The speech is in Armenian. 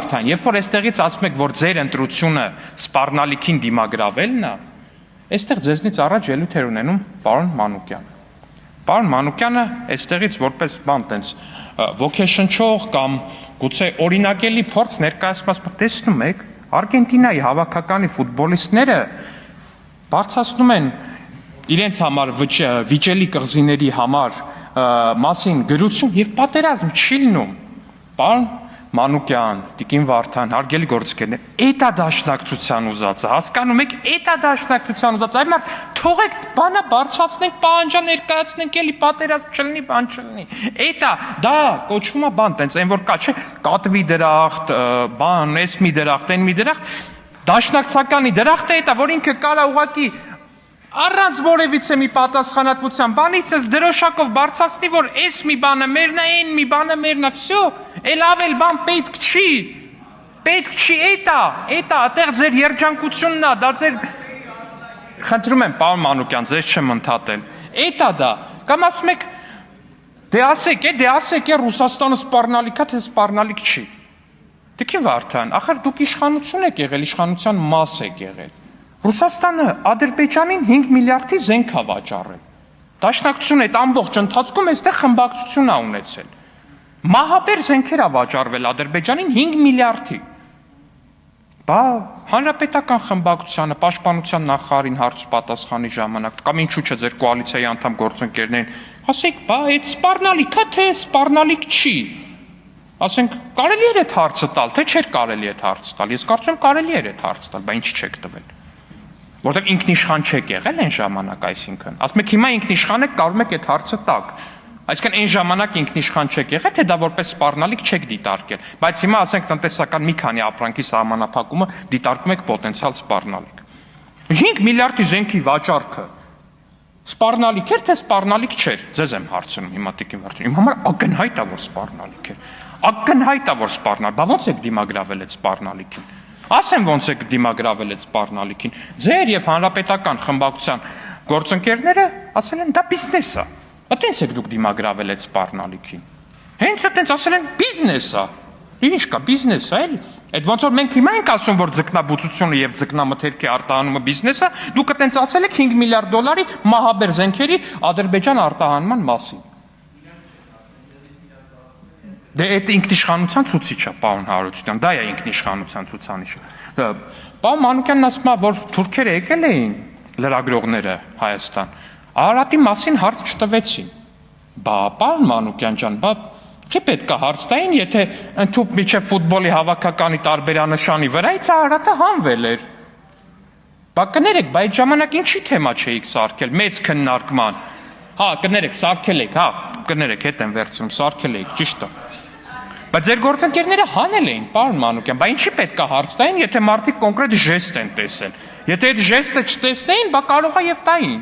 Վարդան, երբ որ այստեղից ասում եք, որ ձեր ընտրությունը սպառնալիքին դիմագրավելն է, այստեղ ձեզնից առաջ ելույթ էր ունենում պարոն Մանուկյանը։ Պարոն Մանուկյանը այստեղից որպես բան տենց ոգեշնչող կամ գուցե օրինակելի փորձ ներկայացված, տեսնում եք, Արգենտինայի հավաքականի ֆուտբոլիստները բարձրացնում են իրենց համար վիճելի կղզիների համար մասին գրություն եւ պատերազմ չի լինում։ Պարոն Մանուկյան, Տիկին Վարդան, հարգելի գործընկերներ, էտա դաշնակցության ուզածը, հասկանում եք, էտա դաշնակցության ուզածը, այլ մարդ թողեք բանը բարձրացնենք, պահանջա ներկայացնենք, էլի պատերազմ չլինի, բան չլինի։ Էտա, դա կոչվում է բան, տենց այն որ կա, չէ, կատվի դրախտ, բան, էս մի դրախտ, այն մի դրախտ, դաշնակցականի դրախտը էտա, որ ինքը կարա ուղղակի առանց որևիցե մի պատասխանատվության բանից ես դրոշակով բարձրացնի, որ էս մի բանը մերն է, այն մի բանը մերն է, վсё, էլ ավել բան պետք չի, էտա, այդտեղ ձեր երջանկությունն է, դա ձեր, խնդրում եմ, պարոն Մանուկյան, ձեզ չեմ ընդհատել, էտա դա, կամ ասում եք, դե ասեք, Ռուսաստանը սպառնալիք է, թե սպառնալիք չի, Տիկին Վարդան, ախր դուք իշխանություն եք եղել, իշխանության մաս եք եղել, Ռուսաստանը Ադրբեջանին 5 միլիարդի զենք է վաճառել։ Դաշնակցությունը այդ ամբողջ ընթացքում այստեղ խմբակցություն է ունեցել։ Մահաբեր զենքեր է վաճառվել Ադրբեջանին 5 միլիարդի։ Բա հանրապետական խմբակցությանը, պաշտպանության նախարարին հարց պատասխանի ժամանակ, կամ ինչու՞ չէ ձեր կոալիցիայի անդամ գործընկերներին, ասեք, բա այդ սպառնալիք է, թե սպառնալիք չի։ Ասենք, կարելի էր այդ հարցը տալ, թե չէր կարելի այդ հարցը տալ։ Ես կարծում եմ կարելի էր այդ հարցը տալ, բա ինչ չեք տվել։ Որտեղ ինքնիշխան չեք եղել այն ժամանակ, այսինքն։ Ասում եք հիմա ինքնիշխան եք, կարող եք այդ հարցը տակ։ Այսինքն այն ժամանակ ինքնիշխան չեք եղել, թե դա որպես սպառնալիք չեք դիտարկել։ Բայց հիմա ասենք տնտեսական մի քանի ապրանքի սահմանափակումը դիտարկում եք պոտենցիալ սպառնալիք։ 5 միլիարդի զենքի վաճառքը սպառնալիք էր, թե սպառնալիք չէր։ Ձեզ եմ հարցնում հիմա Տիկին Վարդան։ Իմ համար ակնհայտ է, որ սպառնալիք էր։ Ակնհայտ է, որ սպառնալիք։ Բա ո՞նց եք դիմագրավել այդ սպառնալիքին։ Ասեմ ոնց եք դիմագրավել այդ սպառնալիքին։ Ձեր եւ հանրապետական խմբակցության գործընկերները ասել են դա բիզնես է։ Այտենց եք դուք դիմագրավել այդ սպառնալիքին։ Հենց այտենց ասել են բիզնես է։ Ինչ կա բիզնես է, էլի։ Այդ ոնց որ մենք հիմա ենք ասում, որ ձկնաբուծությունը եւ ձկնամթերքի արտահանումը բիզնես է, դուք այտենց ասել եք 5 միլիարդ դոլարի մահաբեր զենքերի Ադրբեջան արտահանման մասին։ Դե այդ ինքնիշխանության ցուցիչ է, պարոն Հարությունյան, դա է ինքնիշխանության ցուցանիշը։ Պարոն Մանուկյանն ասում է, որ թուրքերը եկել էին լրագրողները Հայաստան, Արարատի մասին հարց չտվեցին։ Բա պարոն Մանուկյան ջան, բա Չէ պետք է հարց տային, եթե ընդհուպ միջև ֆուտբոլի հավաքականի տարբերանշանի վրայից Արարատը հանվել էր։ Բա կներեք, բայց ժամանակ ինչի թեմա չէիք սարքել, մեծ քննարկման։ Հա, կներեք, սարքել եք, հա, կներեք, հետ եմ վերցնում, սարքել եք, ճիշտ է։ Բայց ձեր գործընկերները հանել էին, պարոն Մանուկյան, բա ինչի պետք է հարց տային, եթե մարդիկ կոնկրետ ժեստ են տեսել։ Եթե այդ ժեստը չտեսնեին, բա կարող է եւ տային։